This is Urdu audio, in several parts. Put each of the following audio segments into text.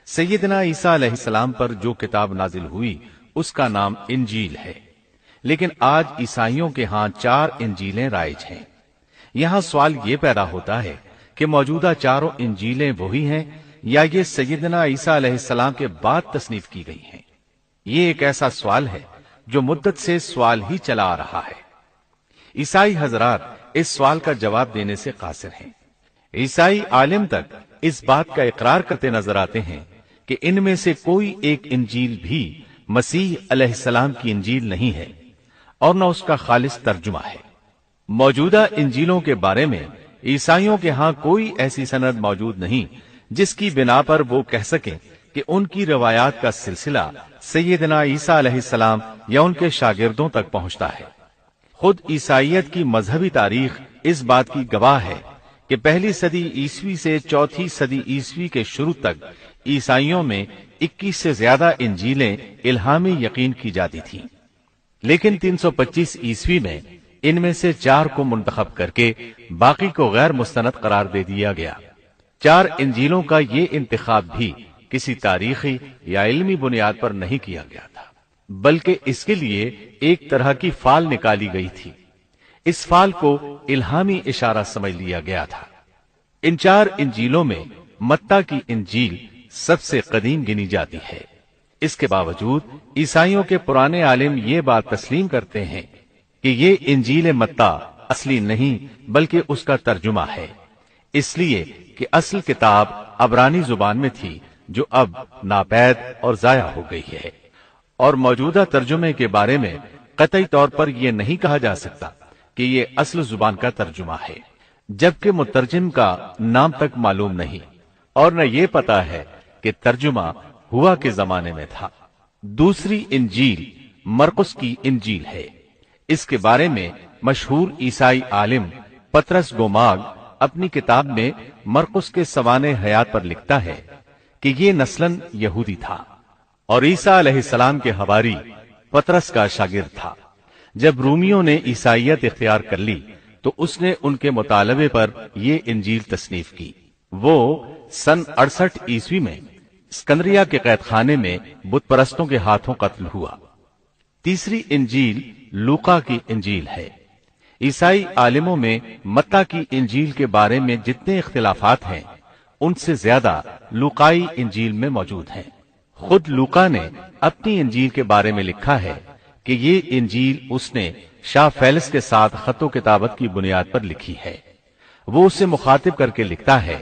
سیدنا عیسیٰ علیہ السلام پر جو کتاب نازل ہوئی اس کا نام انجیل ہے، لیکن آج عیسائیوں کے ہاں 4 انجیلیں رائج ہیں۔ یہاں سوال یہ پیدا ہوتا ہے کہ موجودہ 4 انجیلیں وہی ہیں یا یہ سیدنا عیسیٰ علیہ السلام کے بعد تصنیف کی گئی ہیں؟ یہ ایک ایسا سوال ہے جو مدت سے سوال ہی چلا آ رہا ہے۔ عیسائی حضرات اس سوال کا جواب دینے سے قاصر ہیں۔ عیسائی عالم تک اس بات کا اقرار کرتے نظر آتے ہیں کہ ان میں سے کوئی ایک انجیل بھی مسیح علیہ السلام کی انجیل نہیں ہے اور نہ اس کا خالص ترجمہ ہے۔ موجودہ انجیلوں کے بارے میں عیسائیوں کے ہاں کوئی ایسی سند موجود نہیں جس کی بنا پر وہ کہہ سکیں کہ ان کی روایات کا سلسلہ سیدنا عیسیٰ علیہ السلام یا ان کے شاگردوں تک پہنچتا ہے۔ خود عیسائیت کی مذہبی تاریخ اس بات کی گواہ ہے کہ پہلی صدی عیسوی سے چوتھی صدی عیسوی کے شروع تک عیسائیوں میں 21 سے زیادہ انجیلیں الہامی یقین کی جاتی تھیں، لیکن 325 عیسوی میں ان میں سے 4 کو منتخب کر کے باقی کو غیر مستند قرار دے دیا گیا۔ 4 انجیلوں کا یہ انتخاب بھی کسی تاریخی یا علمی بنیاد پر نہیں کیا گیا تھا، بلکہ اس کے لیے ایک طرح کی فال نکالی گئی تھی۔ اس فال کو الہامی اشارہ سمجھ لیا گیا تھا۔ ان 4 انجیلوں میں متی کی انجیل سب سے قدیم گنی جاتی ہے۔ اس کے باوجود عیسائیوں کے پرانے عالم یہ بات تسلیم کرتے ہیں کہ یہ انجیل متی اصلی نہیں بلکہ اس کا ترجمہ ہے، اس لیے کہ اصل کتاب عبرانی زبان میں تھی جو اب ناپید اور ضائع ہو گئی ہے، اور موجودہ ترجمے کے بارے میں قطعی طور پر یہ نہیں کہا جا سکتا کہ یہ اصل زبان کا ترجمہ ہے، جبکہ مترجم کا نام تک معلوم نہیں اور نہ یہ پتا ہے کہ ترجمہ ہوا کے زمانے میں تھا۔ دوسری انجیل مرقس کی انجیل ہے۔ اس کے بارے میں مشہور عیسائی عالم پطرس گوماگ اپنی کتاب میں مرقس کے سوانح حیات پر لکھتا ہے کہ یہ نسلاً یہودی تھا اور عیسیٰ علیہ السلام کے حواری پطرس کا شاگرد تھا۔ جب رومیوں نے عیسائیت اختیار کر لی تو اس نے ان کے مطالبے پر یہ انجیل تصنیف کی۔ وہ سن 68 عیسوی میں اسکندریہ کے قید خانے میں بت پرستوں کے ہاتھوں قتل ہوا۔ تیسری انجیل لوقا کی انجیل ہے۔ عیسائی عالموں میں متی کی انجیل کے بارے میں جتنے اختلافات ہیں ان سے زیادہ لوقائی انجیل میں موجود ہیں۔ خود لوقا نے اپنی انجیل کے بارے میں لکھا ہے کہ یہ انجیل اس نے شاہ فیلس کے ساتھ خط و کتابت کی بنیاد پر لکھی ہے۔ وہ اسے مخاطب کر کے لکھتا ہے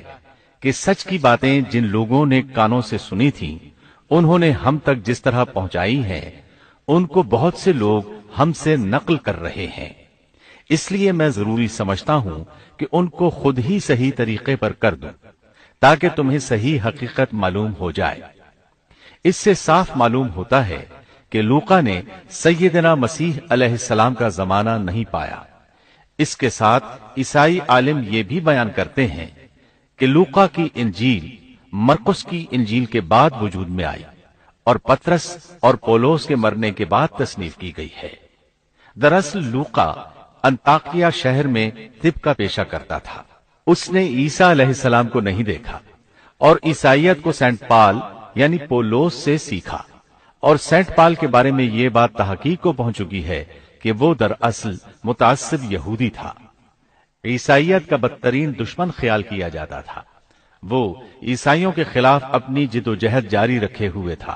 کہ سچ کی باتیں جن لوگوں نے کانوں سے سنی تھیں انہوں نے ہم تک جس طرح پہنچائی ہیں ان کو بہت سے لوگ ہم سے نقل کر رہے ہیں، اس لیے میں ضروری سمجھتا ہوں کہ ان کو خود ہی صحیح طریقے پر کر دوں تاکہ تمہیں صحیح حقیقت معلوم ہو جائے۔ اس سے صاف معلوم ہوتا ہے کہ لوقا نے سیدنا مسیح علیہ السلام کا زمانہ نہیں پایا۔ اس کے ساتھ عیسائی عالم یہ بھی بیان کرتے ہیں کہ لوقا کی انجیل مرقس کی انجیل کے بعد وجود میں آئی اور پطرس اور پولس کے مرنے کے بعد تصنیف کی گئی ہے۔ دراصل لوقا انطاکیہ شہر میں طب کا پیشہ کرتا تھا۔ اس نے عیسیٰ علیہ السلام کو نہیں دیکھا اور عیسائیت کو سینٹ پال یعنی پولس سے سیکھا، اور سینٹ پال کے بارے میں یہ بات تحقیق کو پہنچ چکی ہے کہ وہ دراصل متعصب یہودی تھا۔ عیسائیت کا بدترین دشمن خیال کیا جاتا تھا۔ وہ عیسائیوں کے خلاف اپنی جد و جہد جاری رکھے ہوئے تھا،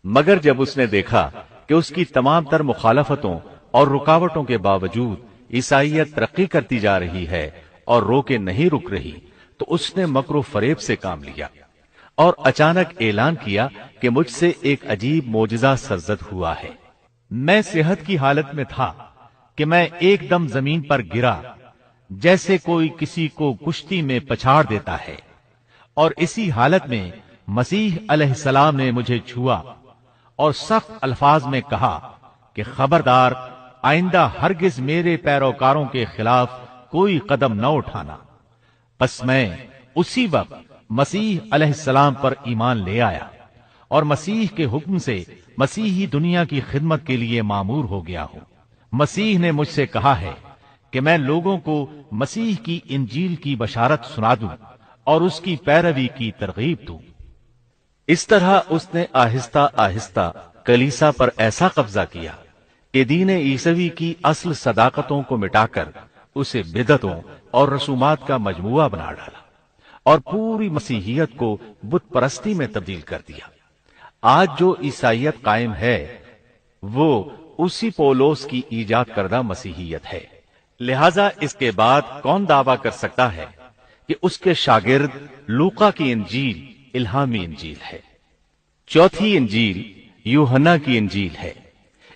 مگر جب اس نے دیکھا کہ اس کی تمام تر مخالفتوں اور رکاوٹوں کے باوجود عیسائیت ترقی کرتی جا رہی ہے اور روکے نہیں رک رہی تو اس نے مکر و فریب سے کام لیا اور اچانک اعلان کیا کہ مجھ سے ایک عجیب معجزہ سرزد ہوا ہے۔ میں صحت کی حالت میں تھا کہ میں ایک دم زمین پر گرا جیسے کوئی کسی کو کشتی میں پچھاڑ دیتا ہے، اور اسی حالت میں مسیح علیہ السلام نے مجھے چھوا اور سخت الفاظ میں کہا کہ خبردار، آئندہ ہرگز میرے پیروکاروں کے خلاف کوئی قدم نہ اٹھانا۔ پس میں اسی وقت مسیح علیہ السلام پر ایمان لے آیا اور مسیح کے حکم سے مسیحی دنیا کی خدمت کے لیے مامور ہو گیا ہوں۔ مسیح نے مجھ سے کہا ہے کہ میں لوگوں کو مسیح کی انجیل کی بشارت سنا دوں اور اس کی پیروی کی ترغیب دوں۔ اس طرح اس نے آہستہ آہستہ کلیسا پر ایسا قبضہ کیا کہ دین عیسوی کی اصل صداقتوں کو مٹا کر اسے بدعتوں اور رسومات کا مجموعہ بنا ڈالا اور پوری مسیحیت کو بت پرستی میں تبدیل کر دیا۔ آج جو عیسائیت قائم ہے وہ اسی پولس کی ایجاد کردہ مسیحیت ہے۔ لہذا اس کے بعد کون دعویٰ کر سکتا ہے کہ اس کے شاگرد لوقا کی انجیل الہامی انجیل ہے؟ چوتھی انجیل یوحنا کی انجیل ہے۔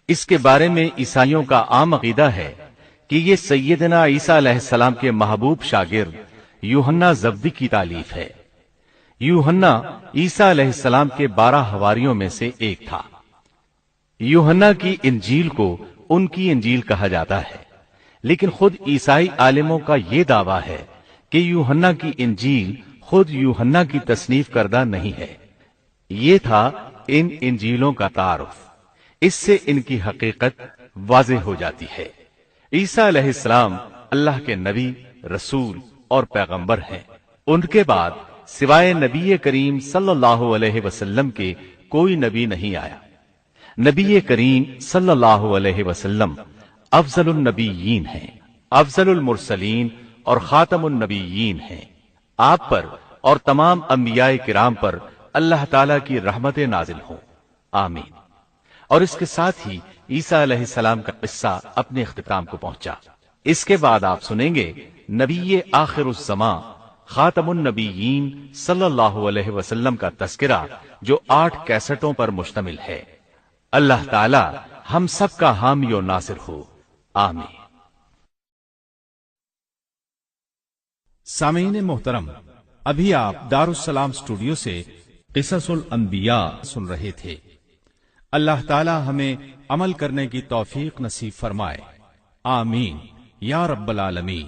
اس کے بارے میں عیسائیوں کا عام عقیدہ ہے کہ یہ سیدنا عیسیٰ علیہ السلام کے محبوب شاگرد یوحنا زبدی کی تالیف ہے۔ یوحنا عیسیٰ علیہ السلام کے 12 حواریوں میں سے ایک تھا۔ یوحنا کی انجیل کو ان کی انجیل کہا جاتا ہے، لیکن خود عیسائی عالموں کا یہ دعویٰ ہے کہ یوحنا کی انجیل خود یوحنا کی تصنیف کردہ نہیں ہے۔ یہ تھا ان انجیلوں کا تعارف۔ اس سے ان کی حقیقت واضح ہو جاتی ہے۔ عیسیٰ علیہ السلام اللہ کے نبی، رسول اور پیغمبر ہیں۔ ان کے بعد سوائے نبی کریم صلی اللہ علیہ وسلم کے کوئی نبی نہیں آیا۔ نبی کریم صلی اللہ علیہ وسلم افضل النبیین ہیں، افضل المرسلین اور خاتم النبیین ہیں۔ آپ پر اور تمام انبیاء کرام پر اللہ تعالی کی رحمت نازل ہوں، آمین۔ اور اس کے ساتھ ہی عیسیٰ علیہ السلام کا قصہ اپنے اختتام کو پہنچا۔ اس کے بعد آپ سنیں گے نبی آخر الزماں خاتم النبیین صلی اللہ علیہ وسلم کا تذکرہ، جو 8 کیسٹوں پر مشتمل ہے۔ اللہ تعالی ہم سب کا حامی و ناصر ہو، آمین۔ سامعین محترم، ابھی آپ دارالسلام اسٹوڈیو سے قصص الانبیاء سن رہے تھے۔ اللہ تعالی ہمیں عمل کرنے کی توفیق نصیب فرمائے، آمین یا رب العالمین۔